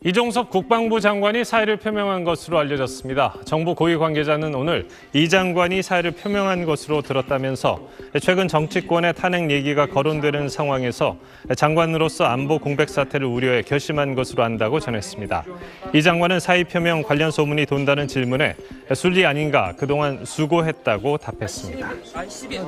이종섭 국방부 장관이 사의를 표명한 것으로 알려졌습니다. 정부 고위 관계자는 오늘 이 장관이 사의를 표명한 것으로 들었다면서 최근 정치권의 탄핵 얘기가 거론되는 상황에서 장관으로서 안보 공백 사태를 우려해 결심한 것으로 안다고 전했습니다. 이 장관은 사의 표명 관련 소문이 돈다는 질문에 순리 아닌가 그동안 수고했다고 답했습니다.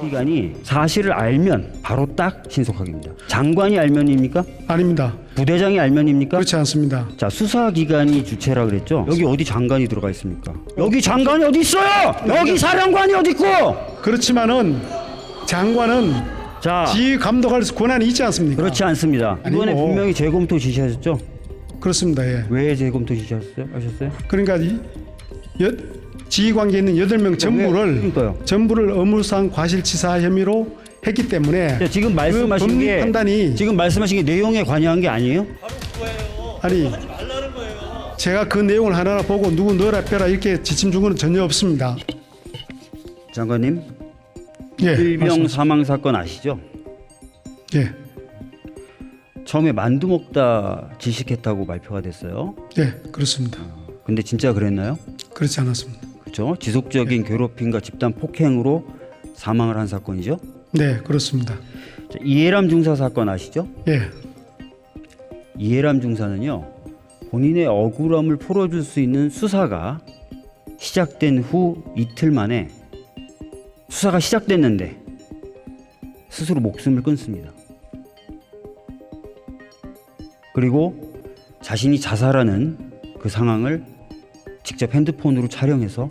기관이 사실을 알면 바로 딱 신속하기입니다. 장관이 알면입니까? 아닙니다. 부대장이 알면입니까? 그렇지 않습니다. 자, 수사기관이 주체라 그랬죠? 여기 어디 장관이 들어가 있습니까? 여기 장관이 어디 있어요? 여기 사령관이 어디 있고? 그렇지만은 장관은 자, 지휘 감독할 권한이 있지 않습니까? 그렇지 않습니다. 이번에 아니고. 분명히 재검토 지시하셨죠? 그렇습니다. 예. 왜 재검토 지시하셨어요? 그러니까 지휘 관계에 있는 8명 그러니까요. 전부를 업무상 과실치사 혐의로 했기 때문에 자, 지금 말씀하신 법리 게 판단이 지금 말씀하신 게 내용에 관여한 게 아니에요? 아니 제가 그 내용을 하나하나 보고 누구 넣어라 빼라 이렇게 지침 준 건 전혀 없습니다. 장관님, 예, 일병 말씀하세요. 사망 사건 아시죠? 예, 처음에 만두 먹다 질식했다고 발표가 됐어요. 예, 그렇습니다. 근데 진짜 그랬나요? 그렇지 않았습니다. 그렇죠. 지속적인 괴롭힘과 집단 폭행으로 사망을 한 사건이죠. 네, 그렇습니다. 자, 이해람 중사 사건 아시죠? 예, 이해람 중사는요, 본인의 억울함을 풀어줄 수 있는 수사가 시작된 후 이틀 만에 수사가 시작됐는데 스스로 목숨을 끊습니다. 그리고 자신이 자살하는 그 상황을 직접 핸드폰으로 촬영해서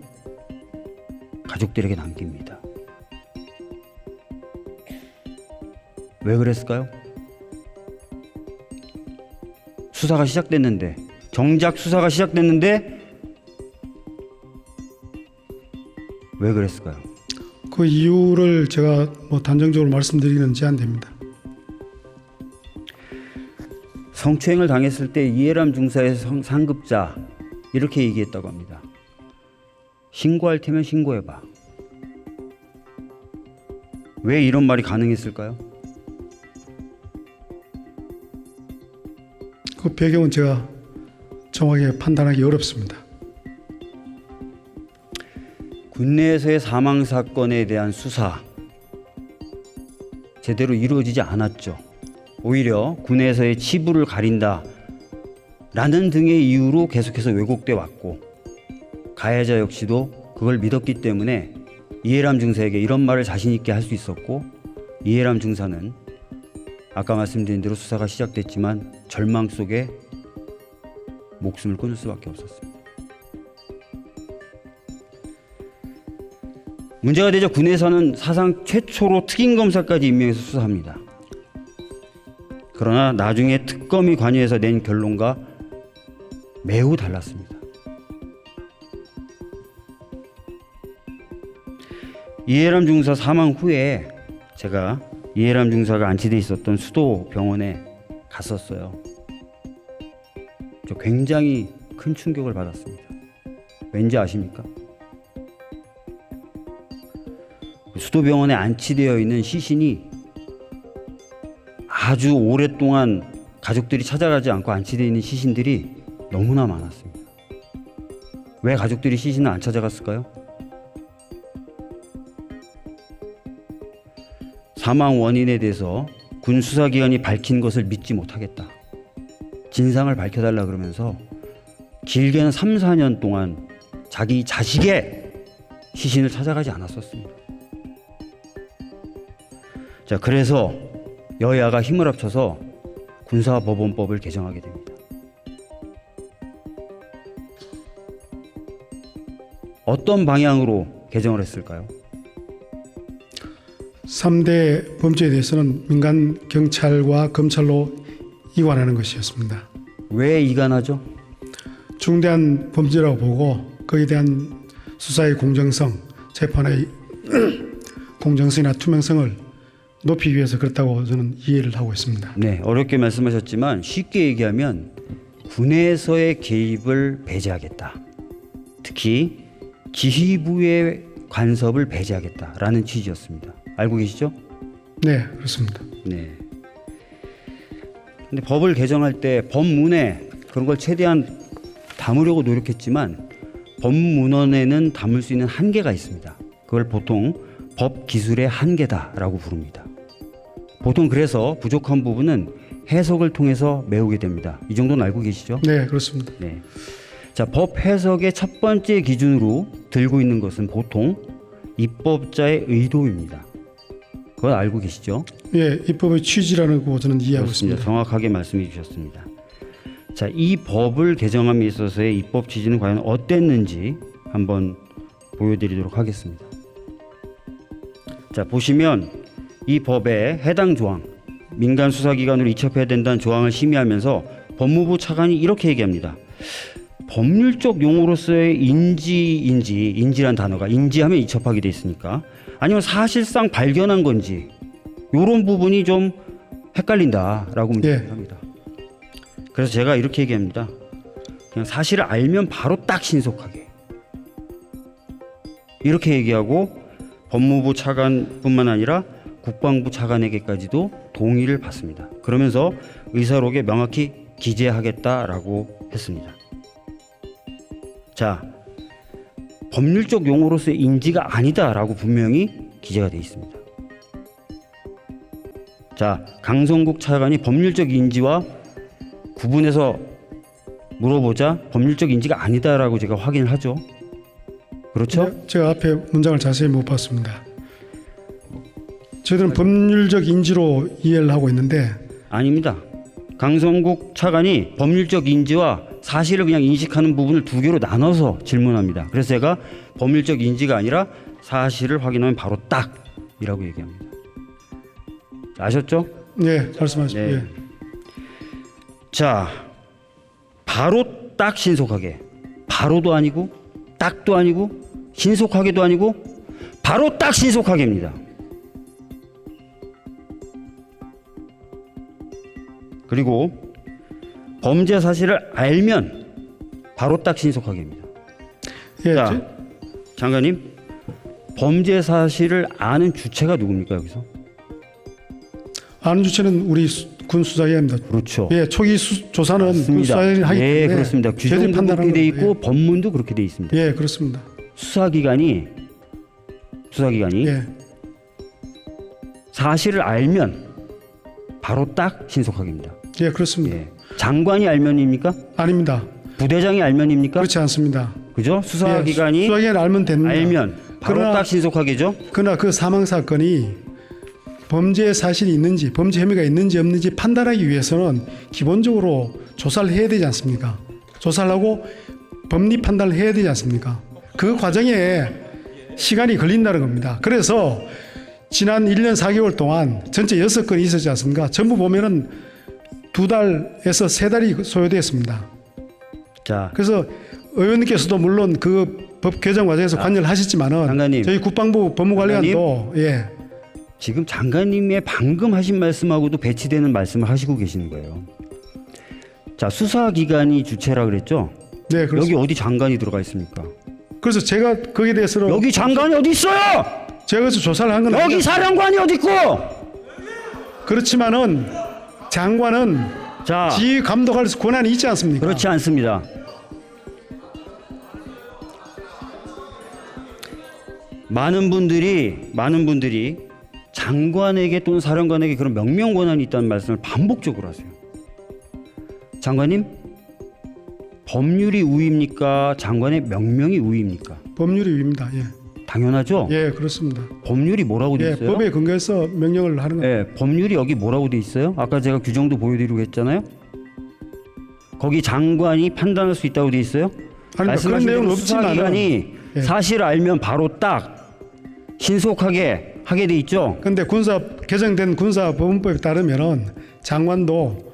가족들에게 남깁니다. 왜 그랬을까요? 수사가 시작됐는데, 정작 수사가 시작됐는데 왜 그랬을까요? 그 이유를 제가 뭐 단정적으로 말씀드리기는 제한됩니다. 성추행을 당했을 때 이해람 중사의 상급자 이렇게 얘기했다고 합니다. 신고할 테면 신고해봐. 왜 이런 말이 가능했을까요? 그 배경은 제가 정확하게 판단하기 어렵습니다. 군내에서의 사망 사건에 대한 수사 제대로 이루어지지 않았죠. 오히려 군에서의 치부를 가린다 라는 등의 이유로 계속해서 왜곡돼 왔고, 가해자 역시도 그걸 믿었기 때문에 이해람 중사에게 이런 말을 자신 있게 할 수 있었고, 이해람 중사는 아까 말씀드린 대로 수사가 시작됐지만 절망 속에 목숨을 끊을 수밖에 없었습니다. 문제가 되자 군에서는 사상 최초로 특임검사까지 임명해서 수사합니다. 그러나 나중에 특검이 관여해서 낸 결론과 매우 달랐습니다. 이해람 중사 사망 후에 제가 이해람 중사가 안치돼 있었던 수도 병원에 갔었어요. 저 굉장히 큰 충격을 받았습니다. 왠지 아십니까? 수도병원에 안치되어 있는 시신이 아주 오랫동안 가족들이 찾아가지 않고 안치되어 있는 시신들이 너무나 많았습니다. 왜 가족들이 시신을 안 찾아갔을까요? 사망 원인에 대해서 군 수사기관이 밝힌 것을 믿지 못하겠다. 진상을 밝혀달라 그러면서 길게는 3, 4년 동안 자기 자식의 시신을 찾아가지 않았었습니다. 자, 그래서 여야가 힘을 합쳐서 군사법원법을 개정하게 됩니다. 어떤 방향으로 개정을 했을까요? 3대 범죄에 대해서는 민간 경찰과 검찰로 이관하는 것이었습니다. 왜 이관하죠? 중대한 범죄라고 보고 거기에 대한 수사의 공정성, 재판의 공정성이나 투명성을 높이기 위해서 그렇다고 저는 이해를 하고 있습니다. 네, 어렵게 말씀하셨지만 쉽게 얘기하면 군에서의 개입을 배제하겠다. 특히 지휘부의 간섭을 배제하겠다라는 취지였습니다. 알고 계시죠? 네, 그렇습니다. 네. 근데 법을 개정할 때 법문에 그런 걸 최대한 담으려고 노력했지만 법문헌에는 담을 수 있는 한계가 있습니다. 그걸 보통 법 기술의 한계다라고 부릅니다. 보통 그래서 부족한 부분은 해석을 통해서 메우게 됩니다. 이 정도는 알고 계시죠? 네, 그렇습니다. 네. 자, 법 해석의 첫 번째 기준으로 들고 있는 것은 보통 입법자의 의도입니다. 그걸 알고 계시죠? 예, 입법의 취지라고 저는 이해하고 그렇습니다. 있습니다. 정확하게 말씀해 주셨습니다. 자, 이 법을 개정함에 있어서의 입법 취지는 과연 어땠는지 한번 보여드리도록 하겠습니다. 자, 보시면 이 법의 해당 조항, 민간 수사기관으로 이첩해야 된다는 조항을 심의하면서 법무부 차관이 이렇게 얘기합니다. 법률적 용어로서의 인지란 단어가 인지하면 이첩하게 돼 있으니까 아니면 사실상 발견한 건지 이런 부분이 좀 헷갈린다라고 문제를 합니다. 그래서 제가 이렇게 얘기합니다. 그냥 사실을 알면 바로 딱 신속하게 이렇게 얘기하고 법무부 차관뿐만 아니라 국방부 차관에게까지도 동의를 받습니다. 그러면서 의사록에 명확히 기재하겠다라고 했습니다. 자, 법률적 용어로서의 인지가 아니다라고 분명히 기재가 되어 있습니다. 자, 강성국 차관이 법률적 인지와 구분해서 물어보자 법률적 인지가 아니다라고 제가 확인을 하죠. 그렇죠? 네, 제가 앞에 문장을 자세히 못 봤습니다. 저희들은 법률적 인지로 이해를 하고 있는데 아닙니다. 강성국 차관이 법률적 인지와 사실을 그냥 인식하는 부분을 두 개로 나눠서 질문합니다. 그래서 제가 법률적 인지가 아니라 사실을 확인하면 바로 딱이라고 얘기합니다. 아셨죠? 네, 말씀하시죠. 네. 예. 자, 바로 딱 신속하게 바로도 아니고 딱도 아니고 신속하게도 아니고 바로 딱 신속하게입니다. 그리고 범죄 사실을 알면 바로 딱 신속하게입니다. 예, 자, 장관님, 범죄 사실을 아는 주체가 누굽니까 여기서? 아는 주체는 우리 군 수사기관입니다. 그렇죠. 예, 초기 조사는 군 맞습니다. 수사기관이 하기 때문에 예, 그렇습니다. 규정도 판단하는 그렇게 돼 있고 거예요. 법문도 그렇게 돼 있습니다. 예, 그렇습니다. 수사기관이 예, 사실을 알면 바로 딱 신속하게입니다. 예, 그렇습니다. 예. 장관이 알면입니까? 아닙니다. 부대장이 알면입니까? 그렇지 않습니다. 그죠? 수사기관이 예, 수사기관이 알면 됩니다. 알면 바로 그러나- 딱 신속하게죠. 그러나 그 사망 사건이 범죄 사실이 있는지 범죄 혐의가 있는지 없는지 판단하기 위해서는 기본적으로 조사를 해야 되지 않습니까? 조사를 하고 법리 판단을 해야 되지 않습니까? 그 과정에 시간이 걸린다는 겁니다. 그래서 지난 1년 4개월 동안 전체 6건이 있었지 않습니까? 전부 보면은 2달에서 3달이 소요되었습니다. 자, 그래서 의원님께서도 물론 그 법 개정 과정에서 관여를 하셨지만은 장관님. 저희 국방부 법무관리관도 예. 지금 장관님의 방금 하신 말씀하고도 배치되는 말씀을 하시고 계시는 거예요. 자, 수사기관이 주체라 그랬죠? 네, 그렇습니다. 여기 어디 장관이 들어가 있습니까? 그래서 제가 거기에 대해서는 여기 장관이 어디 있어요? 제가 그래서 조사를 한 건 여기 사령관이 어디 있고? 그렇지만은 장관은 자, 지휘 감독할 권한이 있지 않습니까? 그렇지 않습니다. 많은 분들이 장관에게 또는 사령관에게 그런 명령 권한이 있다는 말씀을 반복적으로 하세요. 장관님, 법률이 우위입니까? 장관의 명령이 우위입니까? 법률이 위입니다. 예, 당연하죠. 예, 그렇습니다. 법률이 뭐라고 돼 예, 있어요? 법에 근거해서 명령을 하는 거. 예, 법률이 여기 뭐라고 돼 있어요? 아까 제가 규정도 보여드리고 했잖아요. 거기 장관이 판단할 수 있다고 돼 있어요. 아니, 그런 내용은 없지만은 수사기관이 예. 사실을 알면 바로 딱 신속하게 하게 돼 있죠. 근데 개정된 군사법원법에 따르면은 장관도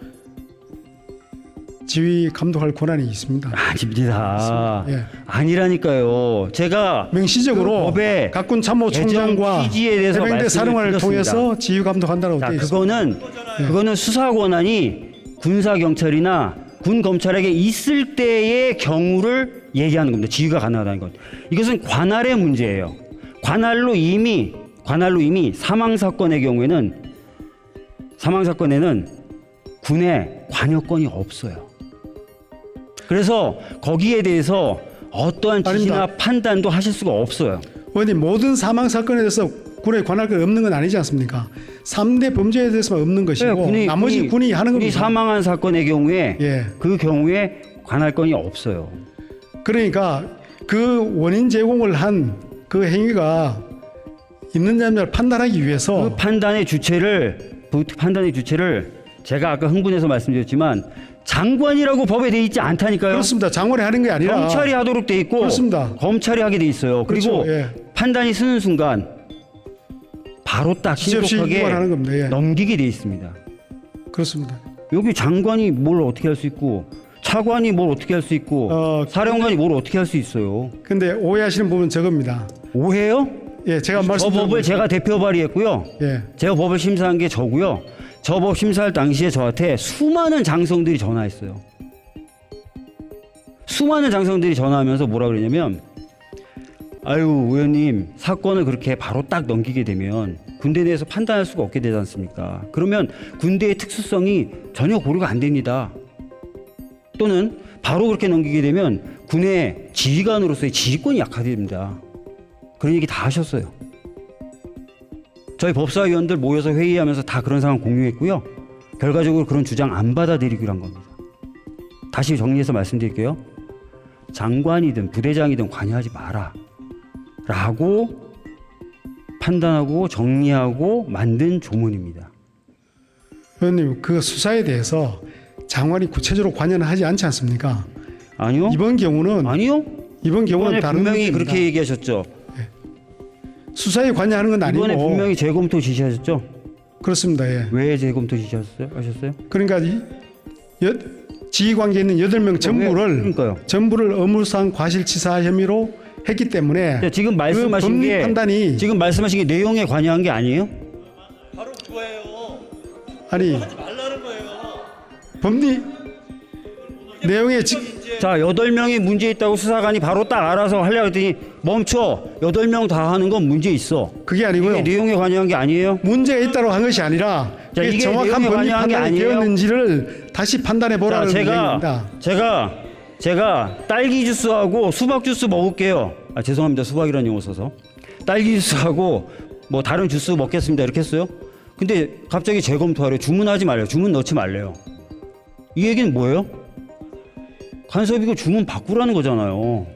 지휘 감독할 권한이 있습니다. 아닙니다. 예. 아니라니까요. 제가 명시적으로 그 법의 각군 참모총장과 개정 취지에 대해서 해병대 말씀을 사령관을 드렸습니다. 통해서 지휘 감독한다고 자, 되어 있습니다. 그거는 수사 권한이 군사 경찰이나 군 검찰에게 있을 때의 경우를 얘기하는 겁니다. 지휘가 가능하다는 것. 이것은 관할의 문제예요. 관할로 이미 사망 사건의 경우에는 군의 관여권이 없어요. 그래서 거기에 대해서 어떠한 지시나 아닙니다. 판단도 하실 수가 없어요. 의원님, 모든 사망 사건에 대해서 군에 관할 건 없는 건 아니지 않습니까? 3대 범죄에 대해서만 없는 것이고 나머지 군이 하는 군이 겁니다. 사망한 사건의 경우에 예. 그 경우에 관할 건이 없어요. 그러니까 그 원인 제공을 한 그 행위가 있는지 없는지를 판단하기 위해서 그 판단의 주체를 제가 아까 흥분해서 말씀드렸지만 장관이라고 법에 돼 있지 않다니까요. 그렇습니다. 장관이 하는 게 아니라 경찰이 하도록 돼 있고 그렇습니다. 검찰이 하게 돼 있어요. 그리고 그렇죠. 예. 판단이 서는 순간 바로 딱 지적시 신속하게 위반하는 겁니다. 예. 넘기게 돼 있습니다. 그렇습니다. 여기 장관이 뭘 어떻게 할 수 있고 차관이 뭘 어떻게 할 수 있고 사령관이 뭘 어떻게 할 수 있어요. 근데 오해하시는 부분은 저겁니다. 오해요? 예, 제가 저 말씀드린 법을 제가 대표 발의했고요. 예. 제가 법을 심사한 게 저고요. 저 법 심사할 당시에 저한테 수많은 장성들이 전화했어요. 수많은 장성들이 전화하면서 뭐라 그러냐면 아유 의원님 사건을 그렇게 바로 딱 넘기게 되면 군대 내에서 판단할 수가 없게 되지 않습니까? 그러면 군대의 특수성이 전혀 고려가 안 됩니다. 또는 바로 그렇게 넘기게 되면 군의 지휘관으로서의 지휘권이 약화됩니다. 그런 얘기 다 하셨어요. 저희 법사위원들 모여서 회의하면서 다 그런 상황 공유했고요. 결과적으로 그런 주장 안 받아들이기로 한 겁니다. 다시 정리해서 말씀드릴게요. 장관이든 부대장이든 관여하지 마라 라고 판단하고 정리하고 만든 조문입니다. 의원님, 그 수사에 대해서 장관이 구체적으로 관여는 하지 않지 않습니까? 아니요? 이번 경우는 아니요? 이번에 다른 분명히 문제입니다. 그렇게 얘기하셨죠. 수사에 관여하는 건 아니고 이번에 분명히 재검토 지시하셨죠. 그렇습니다. 예. 왜 재검토 지시하셨어요? 그러니까 지휘 관계에 있는 8명 그러니까요. 전부를 업무상 과실치사 혐의로 했기 때문에 지금 말씀하신 법리 게 판단이 지금 말씀하신 게 내용에 관여한 게 아니에요? 바로 그거예요. 아니 하지 말라는 거예요. 법리 내용에 자, 8명이 문제 있다고 수사관이 바로 딱 알아서 하려고 했더니 멈춰. 8명 다 하는 건 문제 있어. 그게 아니고요. 이게 내용에 관여한 게 아니에요? 문제가 있다고 한 것이 아니라 자, 이게 정확한 내용에 법리 관여한 게 판단이 아니에요? 되었는지를 다시 판단해 자, 보라는 얘기입니다. 제가 딸기 주스하고 수박 주스 먹을게요. 아, 죄송합니다. 수박이라는 용어 써서. 딸기 주스하고 뭐 다른 주스 먹겠습니다. 이렇게 했어요. 근데 갑자기 재검토하래요. 주문하지 말래요. 주문 넣지 말래요. 이 얘기는 뭐예요? 간섭이고 주문 바꾸라는 거잖아요.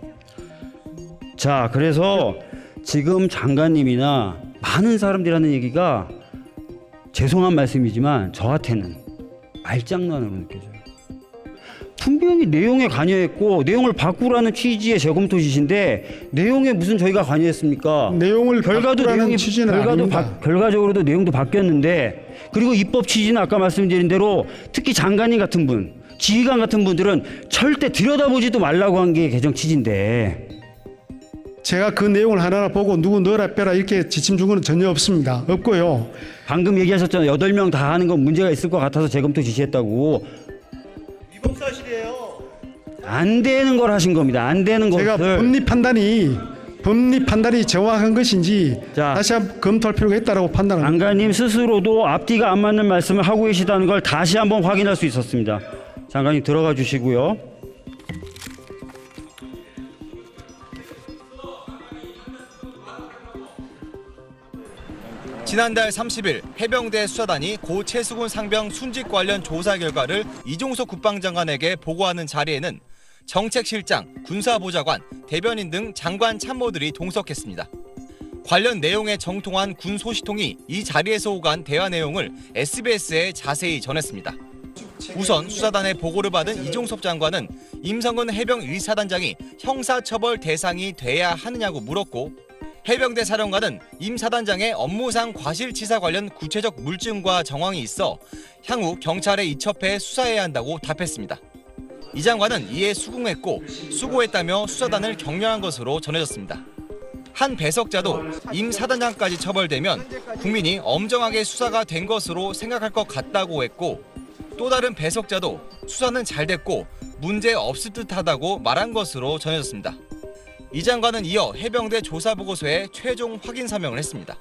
자, 그래서 지금 장관님이나 많은 사람들이 하는 얘기가 죄송한 말씀이지만 저한테는 말장난으로 느껴져요. 분명히 내용에 관여했고 내용을 바꾸라는 취지의 재검토 지시인데 내용에 무슨 저희가 관여했습니까? 내용을 바꾸라는 취지는 아닙니다. 결과적으로도 내용도 바뀌었는데 그리고 입법 취지는 아까 말씀드린 대로 특히 장관님 같은 분, 지휘관 같은 분들은 절대 들여다보지도 말라고 한 게 개정 취지인데 제가 그 내용을 하나하나 보고 누구 넣어라 빼라 이렇게 지침 준 건 전혀 없습니다. 없고요. 방금 얘기하셨잖아요. 8명 다 하는 건 문제가 있을 것 같아서 재검토 지시했다고. 위법 사실이에요. 안 되는 걸 하신 겁니다. 안 되는 제가 것을. 법리 판단이 정확한 것인지 자, 다시 한번 검토할 필요가 있다고 판단합니다. 장관님 스스로도 앞뒤가 안 맞는 말씀을 하고 계시다는 걸 다시 한번 확인할 수 있었습니다. 장관님 들어가 주시고요. 지난달 30일 해병대 수사단이 고 최수근 상병 순직 관련 조사 결과를 이종석 국방장관에게 보고하는 자리에는 정책실장, 군사보좌관, 대변인 등 장관 참모들이 동석했습니다. 관련 내용에 정통한 군 소식통이 이 자리에서 오간 대화 내용을 SBS에 자세히 전했습니다. 우선 수사단의 보고를 받은 이종섭 장관은 임성근 해병 1사단장이 형사처벌 대상이 돼야 하느냐고 물었고 해병대 사령관은 임 사단장의 업무상 과실치사 관련 구체적 물증과 정황이 있어 향후 경찰에 이첩해 수사해야 한다고 답했습니다. 이 장관은 이에 수긍했고 수고했다며 수사단을 격려한 것으로 전해졌습니다. 한 배석자도 임 사단장까지 처벌되면 국민이 엄정하게 수사가 된 것으로 생각할 것 같다고 했고 또 다른 배석자도 수사는 잘 됐고 문제 없을 듯하다고 말한 것으로 전해졌습니다. 이 장관은 이어 해병대 조사보고서에 최종 확인 사명을 했습니다.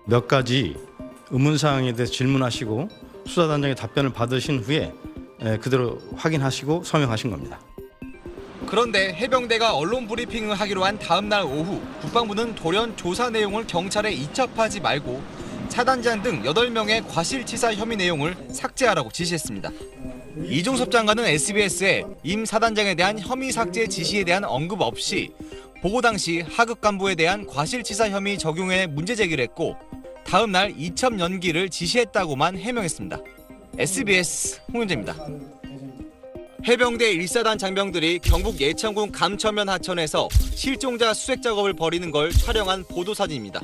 몇 가지 의문사항에 대해서 질문하시고 수사단장의 답변을 받으신 후에 그대로 확인하시고 서명하신 겁니다. 그런데 해병대가 언론 브리핑을 하기로 한 다음 날 오후 국방부는 돌연 조사 내용을 경찰에 이첩하지 말고 사단장 등 8명의 과실치사 혐의 내용을 삭제하라고 지시했습니다. 이종섭 장관은 SBS에 임 사단장에 대한 혐의 삭제 지시에 대한 언급 없이 보고 당시 하급 간부에 대한 과실치사 혐의 적용에 문제 제기를 했고 다음 날 이첩 연기를 지시했다고만 해명했습니다. SBS 홍윤재입니다. 해병대 1사단 장병들이 경북 예천군 감천면 하천에서 실종자 수색 작업을 벌이는 걸 촬영한 보도사진입니다.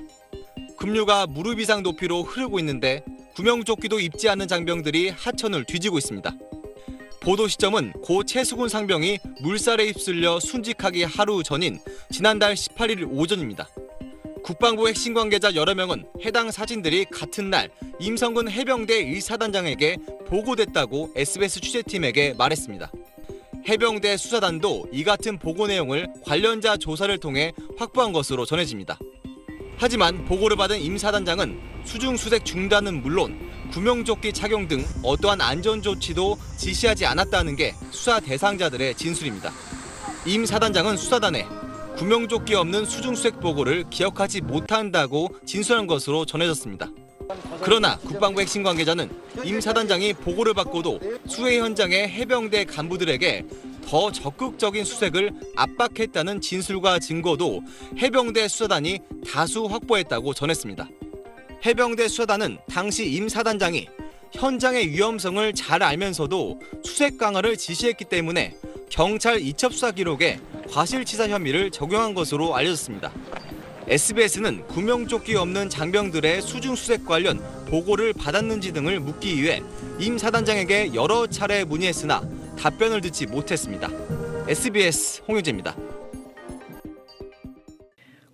급류가 무릎 이상 높이로 흐르고 있는데 구명조끼도 입지 않는 장병들이 하천을 뒤지고 있습니다. 보도 시점은 고 최수군 상병이 물살에 휩쓸려 순직하기 하루 전인 지난달 18일 오전입니다. 국방부 핵심 관계자 여러 명은 해당 사진들이 같은 날 임성근 해병대 1사단장에게 보고됐다고 SBS 취재팀에게 말했습니다. 해병대 수사단도 이 같은 보고 내용을 관련자 조사를 통해 확보한 것으로 전해집니다. 하지만 보고를 받은 임 사단장은 수중 수색 중단은 물론 구명조끼 착용 등 어떠한 안전 조치도 지시하지 않았다는 게 수사 대상자들의 진술입니다. 임 사단장은 수사단에 구명조끼 없는 수중 수색 보고를 기억하지 못한다고 진술한 것으로 전해졌습니다. 그러나 국방부 핵심 관계자는 임 사단장이 보고를 받고도 수해 현장의 해병대 간부들에게 더 적극적인 수색을 압박했다는 진술과 증거도 해병대 수사단이 다수 확보했다고 전했습니다. 해병대 수사단은 당시 임 사단장이 현장의 위험성을 잘 알면서도 수색 강화를 지시했기 때문에 경찰 이첩 수사 기록에 과실치사 혐의를 적용한 것으로 알려졌습니다. SBS는 구명조끼 없는 장병들의 수중 수색 관련 보고를 받았는지 등을 묻기 위해 임 사단장에게 여러 차례 문의했으나 답변을 듣지 못했습니다. SBS 홍윤재입니다.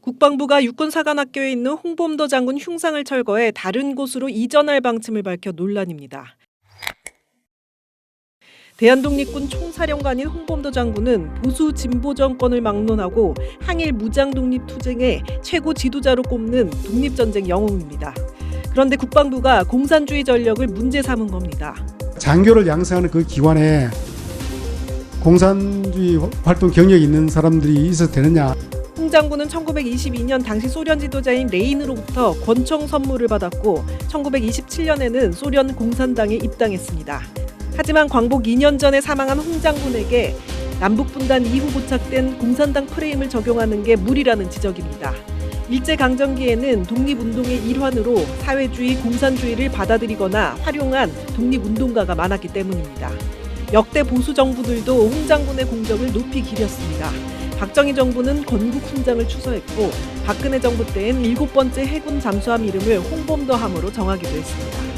국방부가 육군사관학교에 있는 홍범도 장군 흉상을 철거해 다른 곳으로 이전할 방침을 밝혀 논란입니다. 대한독립군 총사령관인 홍범도 장군은 보수 진보 정권을 막론하고 항일 무장독립투쟁의 최고 지도자로 꼽는 독립전쟁 영웅입니다. 그런데 국방부가 공산주의 전력을 문제 삼은 겁니다. 장교를 양성하는 그 기관에 공산주의 활동 경력이 있는 사람들이 있어도 되느냐. 홍 장군은 1922년 당시 소련 지도자인 레인으로부터 권총 선물을 받았고 1927년에는 소련 공산당에 입당했습니다. 하지만 광복 2년 전에 사망한 홍 장군에게 남북분단 이후 고착된 공산당 프레임을 적용하는 게 무리라는 지적입니다. 일제강점기에는 독립운동의 일환으로 사회주의, 공산주의를 받아들이거나 활용한 독립운동가가 많았기 때문입니다. 역대 보수 정부들도 홍 장군의 공적을 높이 기렸습니다. 박정희 정부는 건국 훈장을 추서했고 박근혜 정부 때엔 7번째 해군 잠수함 이름을 홍범도함으로 정하기도 했습니다.